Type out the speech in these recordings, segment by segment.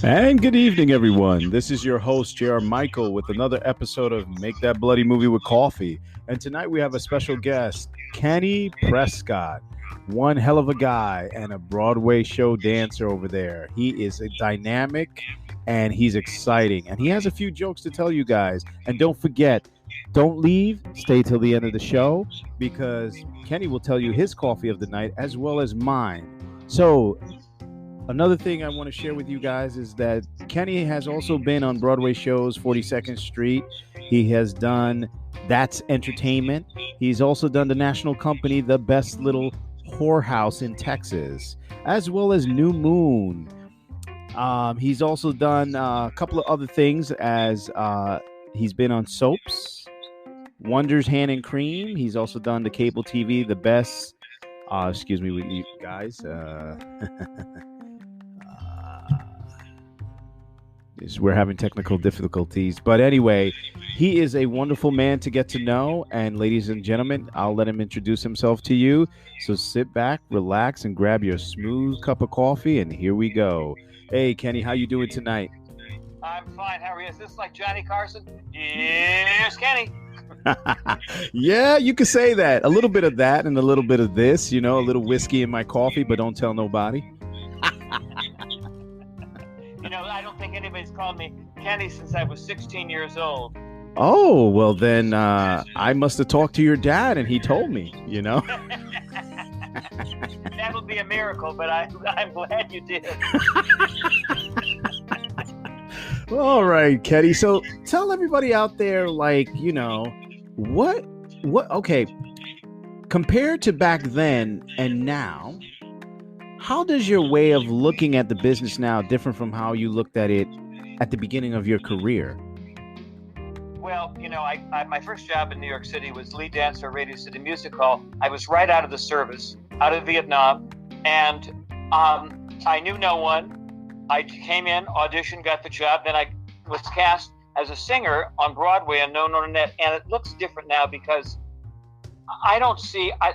And good evening, everyone. This is your host, J.R. Michael, with another episode of Make That Bloody Movie with Coffee. And tonight we have a special guest, Kenny Prescott. One hell of a guy and a Broadway show dancer over there. He is a dynamic and he's exciting. And he has a few jokes to tell you guys. And don't forget, don't leave. Stay till the end of the show because Kenny will tell you his coffee of the night as well as mine. So, another thing I want to share with you guys is that Kenny has also been on Broadway shows, 42nd Street. He has done That's Entertainment. He's also done the national company, The Best Little Whorehouse in Texas, as well as New Moon. He's also done a couple of other things as he's been on soaps, Wonders Hand and Cream. He's also done the cable TV, The Best. Excuse me, you guys. We're having technical difficulties. But anyway, he is a wonderful man to get to know. And ladies and gentlemen, I'll let him introduce himself to you. So sit back, relax, and grab your smooth cup of coffee. And here we go. Hey, Kenny, how you doing tonight? I'm fine. How are you? Is this like Johnny Carson? Here's Kenny. Yeah, you could say that. A little bit of that and a little bit of this, a little whiskey in my coffee, but don't tell nobody. I don't think anybody's called me Kenny since I was 16 years old. Oh, well then I must have talked to your dad and he told me, That would be a miracle, but I'm glad you did. All right, Kenny. So tell everybody out there, okay, compared to back then and now, how does your way of looking at the business now different from how you looked at it at the beginning of your career? Well, my first job in New York City was lead dancer at Radio City Music Hall. I was right out of the service, out of Vietnam, and I knew no one. I came in, auditioned, got the job, then I was cast as a singer on Broadway on No Net, and it looks different now because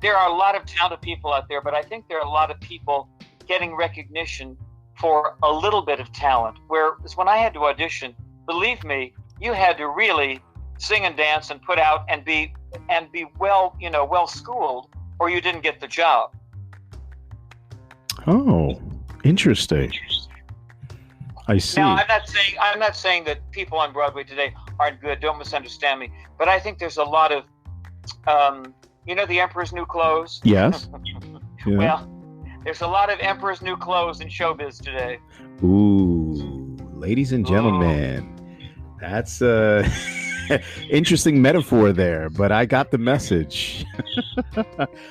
there are a lot of talented people out there, but I think there are a lot of people getting recognition for a little bit of talent. Whereas when I had to audition, believe me, you had to really sing and dance and put out and be well schooled, or you didn't get the job. Oh, interesting. I see. Now, I'm not saying that people on Broadway today aren't good. Don't misunderstand me. But I think there's a lot of, the Emperor's New Clothes. Yes. Yeah. Well, there's a lot of Emperor's New Clothes in showbiz today. Ooh, ladies and gentlemen, that's a interesting metaphor there, but I got the message.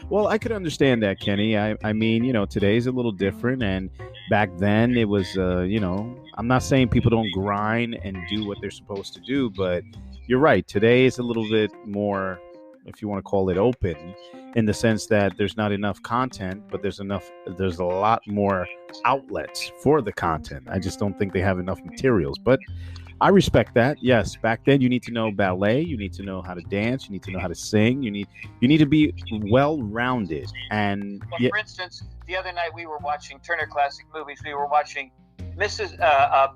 Well, I could understand that, Kenny. I mean, today's a little different, and back then it was, I'm not saying people don't grind and do what they're supposed to do, but you're right. Today is a little bit more, if you want to call it, open, in the sense that there's not enough content, but there's a lot more outlets for the content. I just don't think they have enough materials, but I respect that. Yes, back then you need to know ballet, you need to know how to dance, you need to know how to sing, you need to be well-rounded. And for instance, the other night we were watching Turner Classic Movies. We were watching Mrs.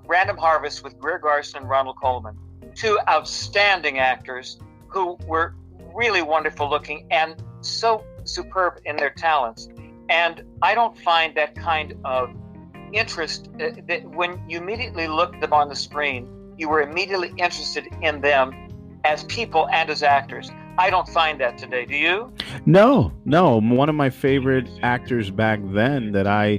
Random Harvest with Greer Garson and Ronald Coleman, two outstanding actors who were really wonderful looking and so superb in their talents. And I don't find that kind of interest that when you immediately look them on the screen, you were immediately interested in them as people and as actors. I don't find that today. Do you? No. One of my favorite actors back then that I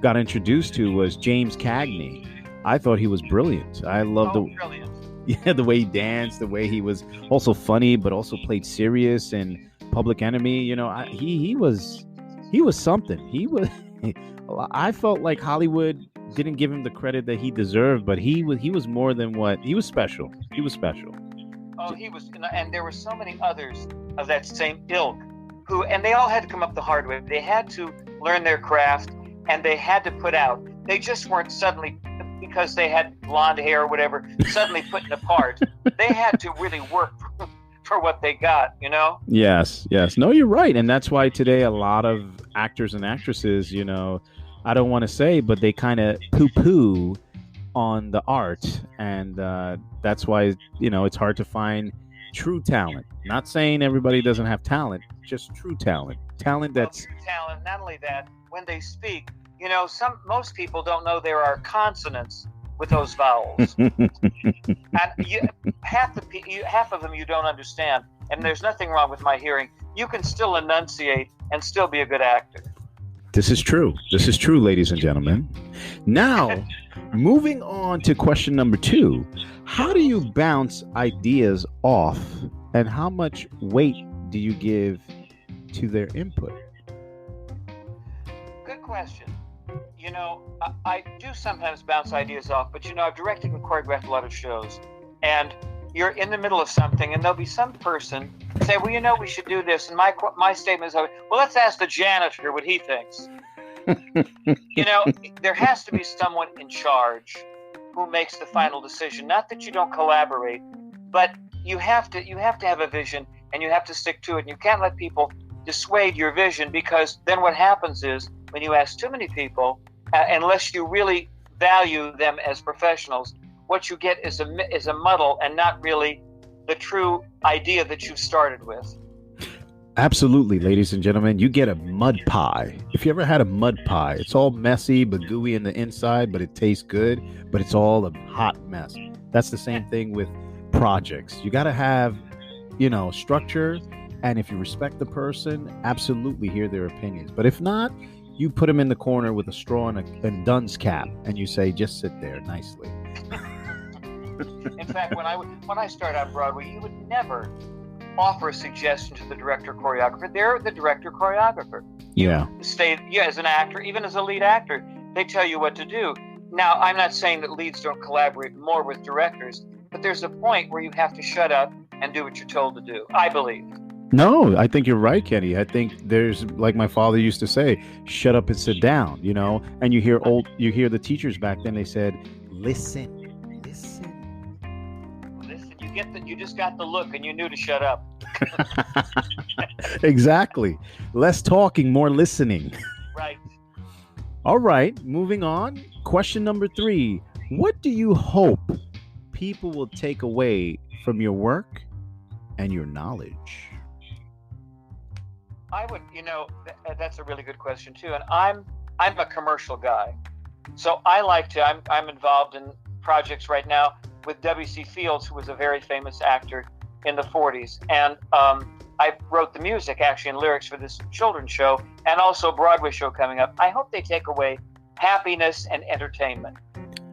got introduced to was James Cagney. I thought he was brilliant. I loved brilliant. Yeah, the way he danced, the way he was also funny, but also played serious in Public Enemy. He was something. He was. I felt like Hollywood didn't give him the credit that he deserved, but he was more than what he was special. He was special. Oh, he was, and there were so many others of that same ilk and they all had to come up the hard way. They had to learn their craft, and they had to put out. They just weren't suddenly, because they had blonde hair or whatever, suddenly put in a part. They had to really work for what they got, Yes. No, you're right. And that's why today a lot of actors and actresses, I don't want to say, but they kind of poo-poo on the art, and that's why it's hard to find true talent. Not saying everybody doesn't have talent, just true talent. Talent Well, that's true talent. Not only that, when they speak, most people don't know there are consonants with those vowels, and half of them you don't understand. And there's nothing wrong with my hearing. You can still enunciate and still be a good actor. This is true. This is true, ladies and gentlemen. Now, moving on to question number 2. How do you bounce ideas off, and how much weight do you give to their input? Good question. I do sometimes bounce ideas off, but I've directed and choreographed a lot of shows, and you're in the middle of something, and there'll be some person say, well, we should do this, and my statement is, well, let's ask the janitor what he thinks. There has to be someone in charge who makes the final decision. Not that you don't collaborate, but you have to have a vision, and you have to stick to it, and you can't let people dissuade your vision, because then what happens is, when you ask too many people, unless you really value them as professionals, what you get is a muddle and not really the true idea that you started with. Absolutely, ladies and gentlemen, you get a mud pie. If you ever had a mud pie, it's all messy but gooey in the inside, but it tastes good, but it's all a hot mess. That's the same thing with projects. You got to have, structure, and if you respect the person, absolutely hear their opinions. But if not, you put them in the corner with a straw and a dunce cap, and you say, just sit there nicely. In fact, when I started on Broadway, you would never offer a suggestion to the director choreographer. They're the director choreographer. Yeah. As an actor, even as a lead actor, they tell you what to do. Now, I'm not saying that leads don't collaborate more with directors, but there's a point where you have to shut up and do what you're told to do, I believe. No, I think you're right, Kenny. I think there's, like my father used to say, shut up and sit down, and you hear the teachers back then, they said, listen. You just got the look and you knew to shut up. Exactly. Less talking, more listening. Right. All right, moving on. Question number 3. What do you hope people will take away from your work and your knowledge? I would, that's a really good question too. And I'm a commercial guy. So I'm involved in projects right now with W.C. Fields, who was a very famous actor in the 40s. And I wrote the music, actually, and lyrics for this children's show, and also a Broadway show coming up. I hope they take away happiness and entertainment.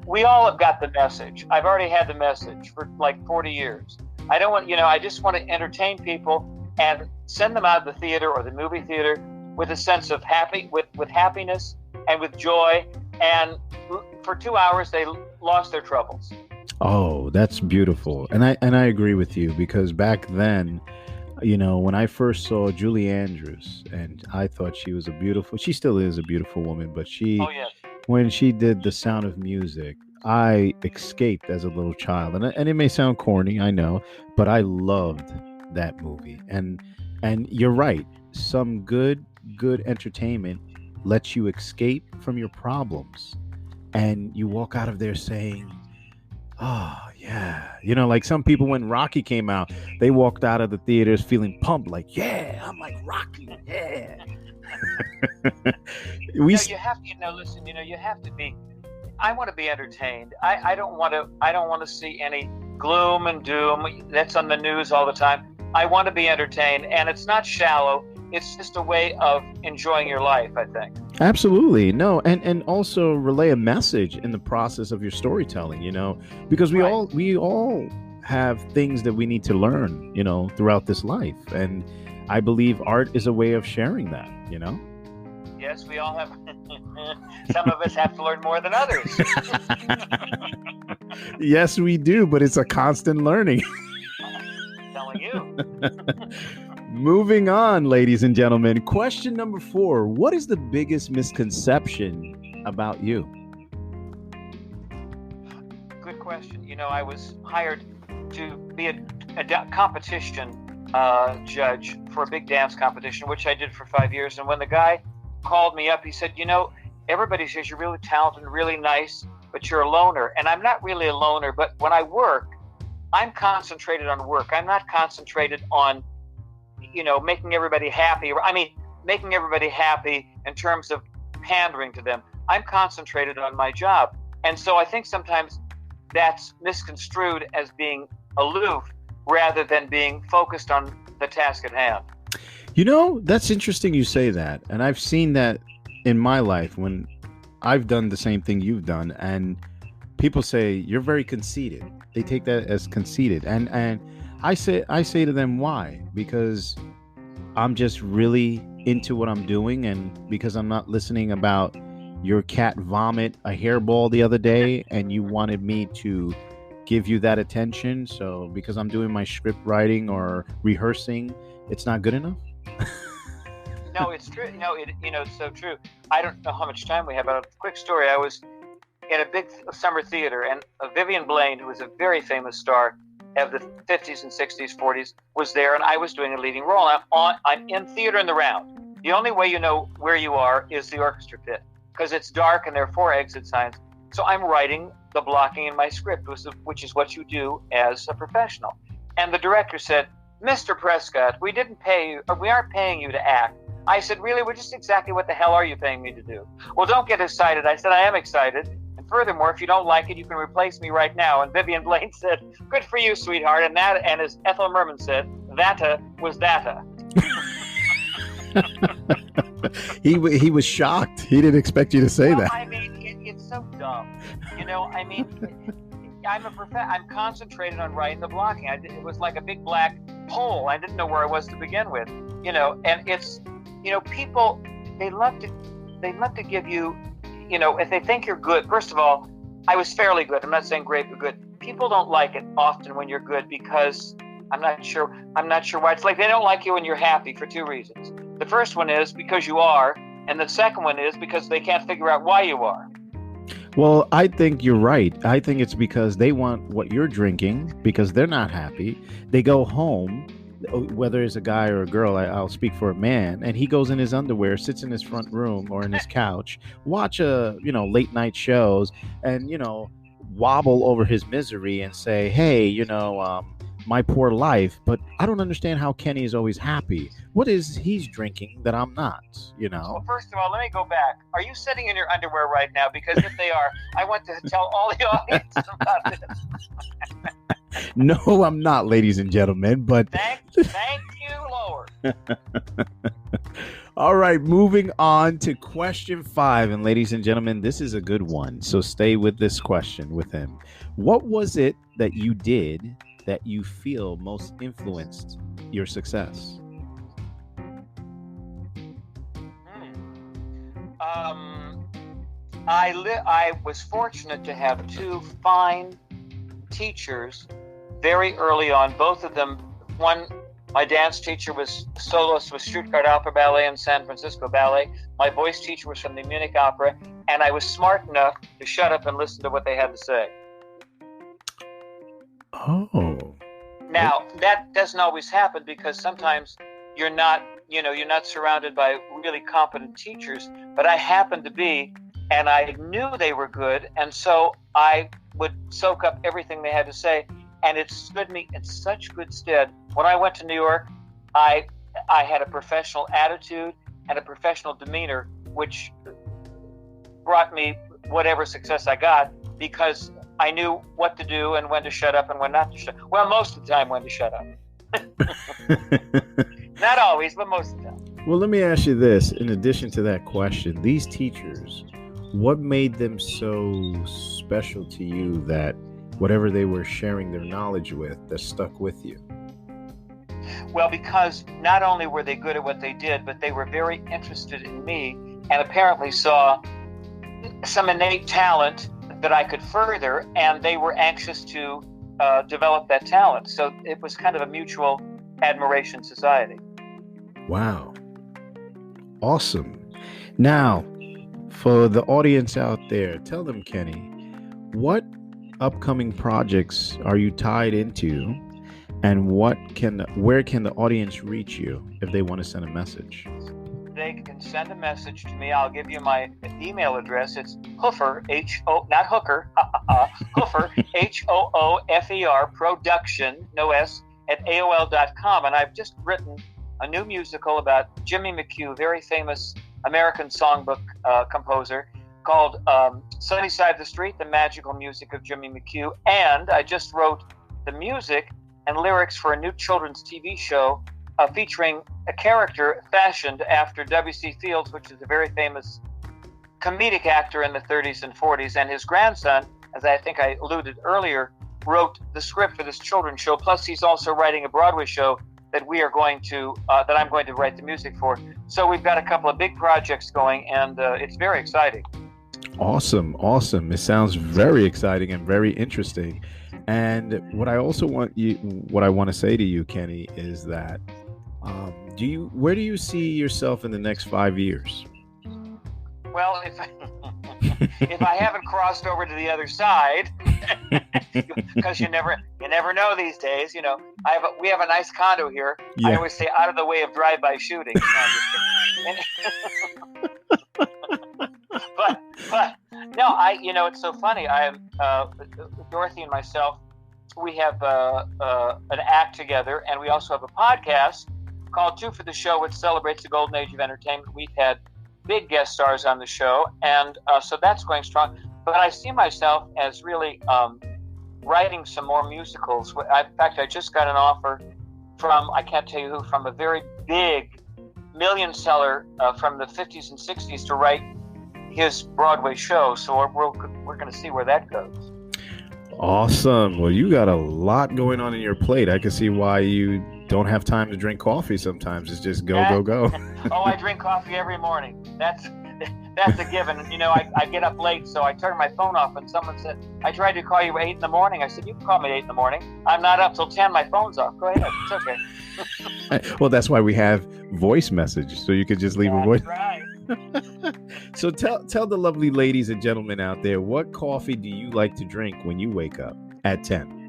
We all have got the message. I've already had the message for like 40 years. I don't want, I just want to entertain people and send them out of the theater or the movie theater with a sense of with happiness and with joy. And for 2 hours, they lost their troubles. Oh, that's beautiful. And I agree with you, because back then, when I first saw Julie Andrews, and I thought she still is a beautiful woman, but when she did The Sound of Music, I escaped as a little child. And it may sound corny, I know, but I loved that movie. And you're right. Some good entertainment lets you escape from your problems, and you walk out of there saying, oh, yeah. Like some people, when Rocky came out, they walked out of the theaters feeling pumped, like, yeah, I'm like Rocky, yeah. You have to, listen, you have to be, I want to be entertained. I don't want to see any gloom and doom that's on the news all the time. I want to be entertained, and it's not shallow. It's just a way of enjoying your life, I think. Absolutely. No, and also relay a message in the process of your storytelling, because we all have things that we need to learn, throughout this life. And I believe art is a way of sharing that, Yes, we all have. Some of us have to learn more than others. Yes, we do, but it's a constant learning. I'm telling you. Moving on, ladies and gentlemen. Question number 4. What is the biggest misconception about you? Good question. I was hired to be a competition judge for a big dance competition, which I did for 5 years. And when the guy called me up, he said, everybody says you're really talented and really nice, but you're a loner. And I'm not really a loner, but when I work, I'm concentrated on work. I'm not concentrated on, making everybody happy. I mean, making everybody happy in terms of pandering to them. I'm concentrated on my job. And so I think sometimes that's misconstrued as being aloof rather than being focused on the task at hand. That's interesting you say that. And I've seen that in my life when I've done the same thing you've done. And people say, you're very conceited. They take that as conceited. And I say to them, why? Because I'm just really into what I'm doing, and because I'm not listening about your cat vomit a hairball the other day and you wanted me to give you that attention. So because I'm doing my script writing or rehearsing, it's not good enough. No, it's true. It's so true. I don't know how much time we have, but a quick story. I was in a big summer theater, and Vivian Blaine, who was a very famous star of the 50s and 60s, 40s, was there, and I was doing a leading role. I'm in theater in the round. The only way you know where you are is the orchestra pit, because it's dark and there are 4 exit signs. So I'm writing the blocking in my script, which is what you do as a professional. And the director said, Mr. Prescott, we aren't paying you to act. I said, really? Well, just exactly what the hell are you paying me to do? Well, don't get excited. I said, I am excited. And furthermore, if you don't like it, you can replace me right now. And Vivian Blaine said, good for you, sweetheart. And as Ethel Merman said, that was that. He was shocked. He didn't expect you to say that. I mean, it's so dumb. I'm concentrated on writing the blocking. It was like a big black hole. I didn't know where I was to begin with. And it's, people, they love to give you, if they think you're good. First of all, I was fairly good. I'm not saying great, but good. People don't like it often when you're good because I'm not sure why. It's like they don't like you when you're happy for 2 reasons. The first one is because you are, and the second one is because they can't figure out why you are. Well, I think you're right. I think it's because they want what you're drinking because they're not happy. They go home, whether it's a guy or a girl, I'll speak for a man, and he goes in his underwear, sits in his front room or in his couch, watch late night shows, and wobble over his misery and say, hey, my poor life. But I don't understand how Kenny is always happy. What is he's drinking that I'm not? Well, first of all, let me go back. Are you sitting in your underwear right now? Because if they are, I want to tell all the audience about this. No, I'm not, ladies and gentlemen, but thank you, Lord. All right, moving on to question 5. And ladies and gentlemen, this is a good one. So stay with this question with him. What was it that you did that you feel most influenced your success? I was fortunate to have 2 fine teachers very early on. Both of them, one, my dance teacher was soloist with Stuttgart Opera Ballet and San Francisco Ballet. My voice teacher was from the Munich Opera, and I was smart enough to shut up and listen to what they had to say. Oh. Now, that doesn't always happen because sometimes you're not surrounded by really competent teachers, but I happened to be, and I knew they were good, and so I would soak up everything they had to say, and it stood me in such good stead. When I went to New York, I had a professional attitude and a professional demeanor, which brought me whatever success I got because I knew what to do and when to shut up and when not to shut up. Well, most of the time when to shut up. Not always, but most of the time. Well, let me ask you this. In addition to that question, these teachers, what made them so special to you that whatever they were sharing their knowledge with, that stuck with you? Well, because not only were they good at what they did, but they were very interested in me and apparently saw some innate talent that I could further, and they were anxious to develop that talent. So it was kind of a mutual admiration society. Wow. Awesome. Now, for the audience out there, tell them, Kenny, what upcoming projects are you tied into, and where can the audience reach you if they want to send a message? they can send a message to me. I'll give you my email address. It's Hoofer, not Hooker, Hoofer, Hoofer, production, no S, at AOL.com. And I've just written a new musical about Jimmy McHugh, very famous American songbook composer, called Sunny Side of the Street, The Magical Music of Jimmy McHugh. And I just wrote the music and lyrics for a new children's TV show featuring a character fashioned after W.C. Fields, which is a very famous comedic actor in the 30s and 40s. And his grandson, as I think I alluded earlier, wrote the script for this children's show. Plus, he's also writing a Broadway show that I'm going to write the music for. So we've got a couple of big projects going, and it's very exciting. Awesome. It sounds very exciting and very interesting. And what I want to say to you, Kenny, is that where do you see yourself in the next 5 years? Well, if I haven't crossed over to the other side, because you never know these days. You know, we have a nice condo here. Yeah. I always say out of the way of drive-by shooting. but no, it's so funny. I am Dorothy and myself. We have an act together, and we also have a podcast called Two for the Show, which celebrates the golden age of entertainment. We've had big guest stars on the show, and so that's going strong. But I see myself as really writing some more musicals. In fact, I just got an offer from, I can't tell you who, from a very big million seller from the 50s and 60s to write his Broadway show. So we're going to see where that goes. Awesome. Well, you got a lot going on in your plate. I can see why you don't have time to drink coffee sometimes. It's just go. Oh, I drink coffee every morning. That's a given. You know, I get up late, so I turn my phone off, and someone said, I tried to call you at 8 in the morning. I said, you can call me at 8 in the morning. I'm not up till 10. My phone's off. Go ahead. It's okay. Well, that's why we have voice message, so you could just leave a voice. Right. So tell the lovely ladies and gentlemen out there, what coffee do you like to drink when you wake up at 10?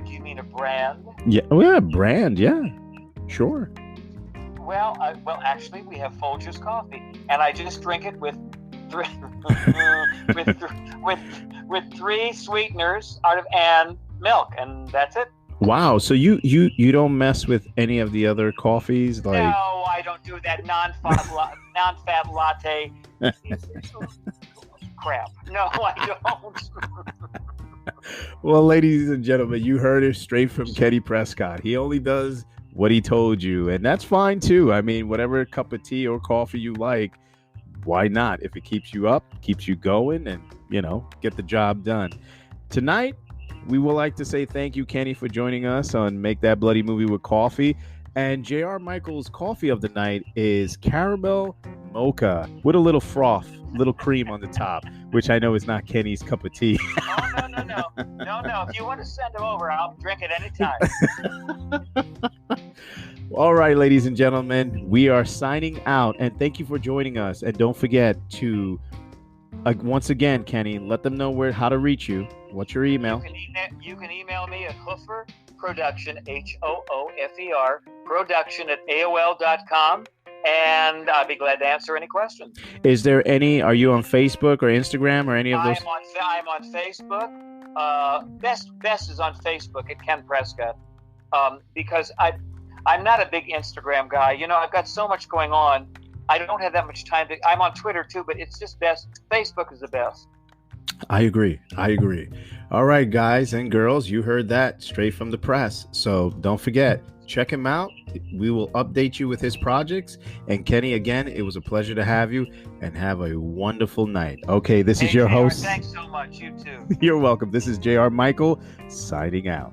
Do you mean a brand? Yeah, well, yeah, brand, yeah, sure. Well, actually, we have Folgers coffee, and I just drink it with three sweeteners and milk, and that's it. Wow, so you don't mess with any of the other coffees, like? No, I don't do that non-fat latte crap. No, I don't. Well, ladies and gentlemen, you heard it straight from Kenny Prescott. He only does what he told you, and that's fine too. I mean, whatever cup of tea or coffee you like, why not? If it keeps you up, keeps you going, and get the job done. Tonight, we would like to say thank you, Kenny, for joining us on Make That Bloody Movie with Coffee. And J.R. Michael's coffee of the night is caramel mocha with a little froth, little cream on the top, which I know is not Kenny's cup of tea. Oh, no. If you want to send them over, I'll drink it anytime. All right, ladies and gentlemen, we are signing out, and thank you for joining us. And don't forget to, once again, Kenny, let them know how to reach you. What's your email? You can email me at Hoofer Production, Hoofer Production at AOL.com, and I'll be glad to answer any questions. Are you on Facebook or Instagram or any of those? I'm on Facebook. Best is on Facebook at Ken Prescott, because I'm not a big Instagram guy. I've got so much going on. I don't have that much time I'm on Twitter too, but it's just best. Facebook is the best. I agree. All right, guys and girls, you heard that straight from the press. So don't forget, check him out. We will update you with his projects. And Kenny, again, it was a pleasure to have you, and have a wonderful night. Okay, this is your host. Thanks so much. You too. You're welcome. This is J.R. Michael signing out.